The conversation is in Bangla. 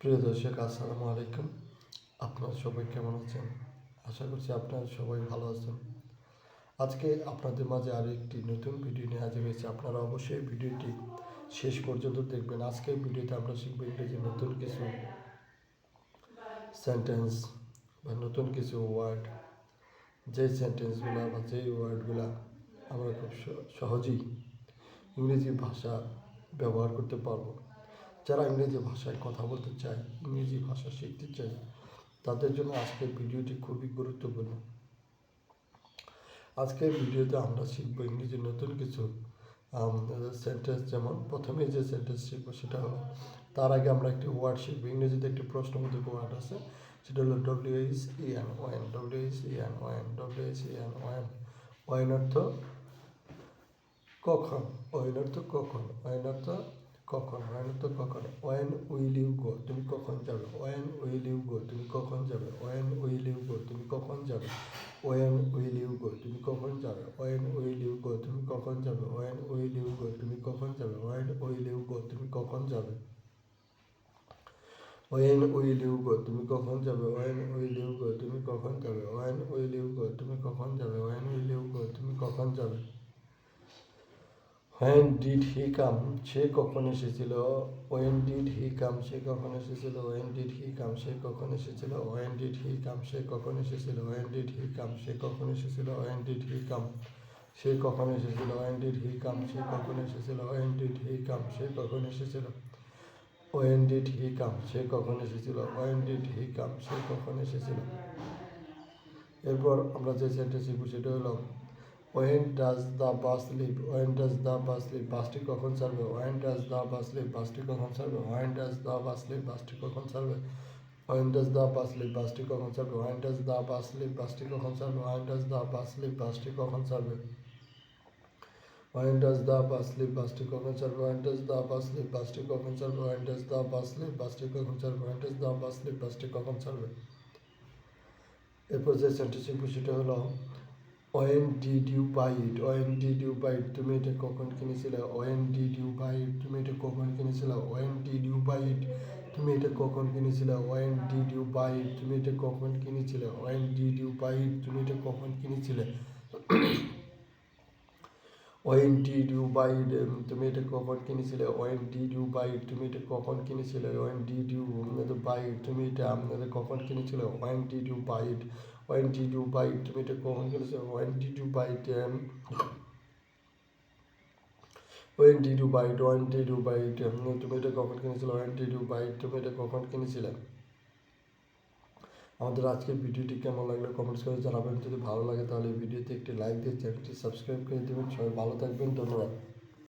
প্রিয় দর্শক, আসসালামু আলাইকুম। আপনারা সবাই কেমন আছেন? আশা করছি আপনারা সবাই ভালো আছেন। আজকে আপনাদের মাঝে আরও একটি নতুন ভিডিও নিয়ে হাজির হয়েছে। আপনারা অবশ্যই ভিডিওটি শেষ পর্যন্ত দেখবেন। আজকের ভিডিওতে আমরা শিখব ইংরেজি নতুন কিছু সেন্টেন্স বা নতুন কিছু ওয়ার্ড, যে সেন্টেন্সগুলো বা যেই ওয়ার্ডগুলো আমরা খুব সহজেই ইংরেজি ভাষা ব্যবহার করতে পারবো। যারা ইংরেজি ভাষায় কথা বলতে চায়, ইংরেজি ভাষা শিখতে চায়, তাদের জন্য আজকের ভিডিওটি খুবই গুরুত্বপূর্ণ। আজকের ভিডিওতে আমরা শিখব ইংরেজি নতুন কিছু সেন্টেন্স। যেমন প্রথমে যে সেন্টেন্স শিখব সেটা হলো, তার আগে আমরা একটি ওয়ার্ড শিখব। ইংরেজিতে একটি প্রশ্নবোধক ওয়ার্ড আছে, সেটা হলো WHEN, when. WHEN, when. WHEN, when অর্থ কখন। ওয়েন অর্থ কখন। ওয়েন অর্থ কখন। ওয়েন অর্থ কখন। ওয়েন উইল ইউ গো, তুমি কখন যাবে। ওয়েন উইল ইউ গো, তুমি কখন যাবে। ওয়েন উইল ইউ গো, তুমি কখন যাবে। ওয়েন উইল ইউ গো, তুমি কখন যাবে। ওয়েন উইল ইউ গো, তুমি কখন যাবে। ওয়েন উইল ইউ গো, তুমি কখন যাবে। ওয়েন উইল ইউ গো, তুমি কখন যাবে। ওয়েন উইল ইউ গো, তুমি কখন যাবে। ওয়েন উইল ইউ গো, তুমি কখন যাবে। ওয়েন উইল ইউ গো, তুমি কখন যাবে। ওয়েন উইল ইউ গো, তুমি কখন যাবে। When did he come, সে কখন এসেছিল। When did he come, সে কখন এসেছিল। When did he come, সে কখন এসেছিল। When did he come, সে কখন এসেছিল। When did he come, সে কখন এসেছিল। When did he come, সে কখন এসেছিল। When did he come, সে কখন এসেছিল। When did he come, সে কখন এসেছিল। When did he come, সে কখন এসেছিল। When did he come, সে কখন এসেছিল। এরপর আমরা যে সেন্টেন্স শিখব সেটা হলো, When does the bus leave? When does the bus leave? বাসটি কখন ছাড়বে। When does the bus leave? বাসটি কখন ছাড়বে। When does the bus leave? বাসটি কখন ছাড়বে। When does the bus leave? বাসটি কখন ছাড়বে। When does the bus leave? বাসটি কখন ছাড়বে। When does the bus leave? বাসটি কখন ছাড়বে। When does the bus leave? বাসটি কখন ছাড়বে। When does the bus leave? বাসটি কখন ছাড়বে। When does the bus leave? বাসটি কখন ছাড়বে। When does the bus leave? বাসটি কখন ছাড়বে। এরপর যে সেন্টেন্স শিখব সেটা হলো, When did you buy it? When did you buy it? তুমি এটা কখন কিনেছিলে। When did you buy it? তুমি এটা কখন কিনেছিলে। When did you buy it? তুমি এটা কখন কিনেছিলে। When did you buy it? তুমি এটা কখন কিনেছিলে। When did you buy it? তুমি এটা কখন কিনেছিলে। When did you buy it? তুমি এটা কখন কিনেছিলে। When did you buy it? তুমি এটা কখন কিনেছিলে। When did you buy it? তুমি এটা কখন কিনেছিলে। When did you buy it? When did you buy it? তুমি এটা কখন কিনেছিলে। When did you buy it? When did you buy it? When did you buy it? তুমি এটা কখন কিনেছিলে। When did you buy it? তুমি এটা কখন কিনেছিলে। আমাদের আজকের ভিডিওটি কেমন লাগলো কমেন্টস করে জানাবেন। যদি ভালো লাগে তাহলে ভিডিওতে একটি লাইক দিয়ে চ্যানেলটি সাবস্ক্রাইব করে দেবেন। সবাই ভালো থাকবেন, ধন্যবাদ।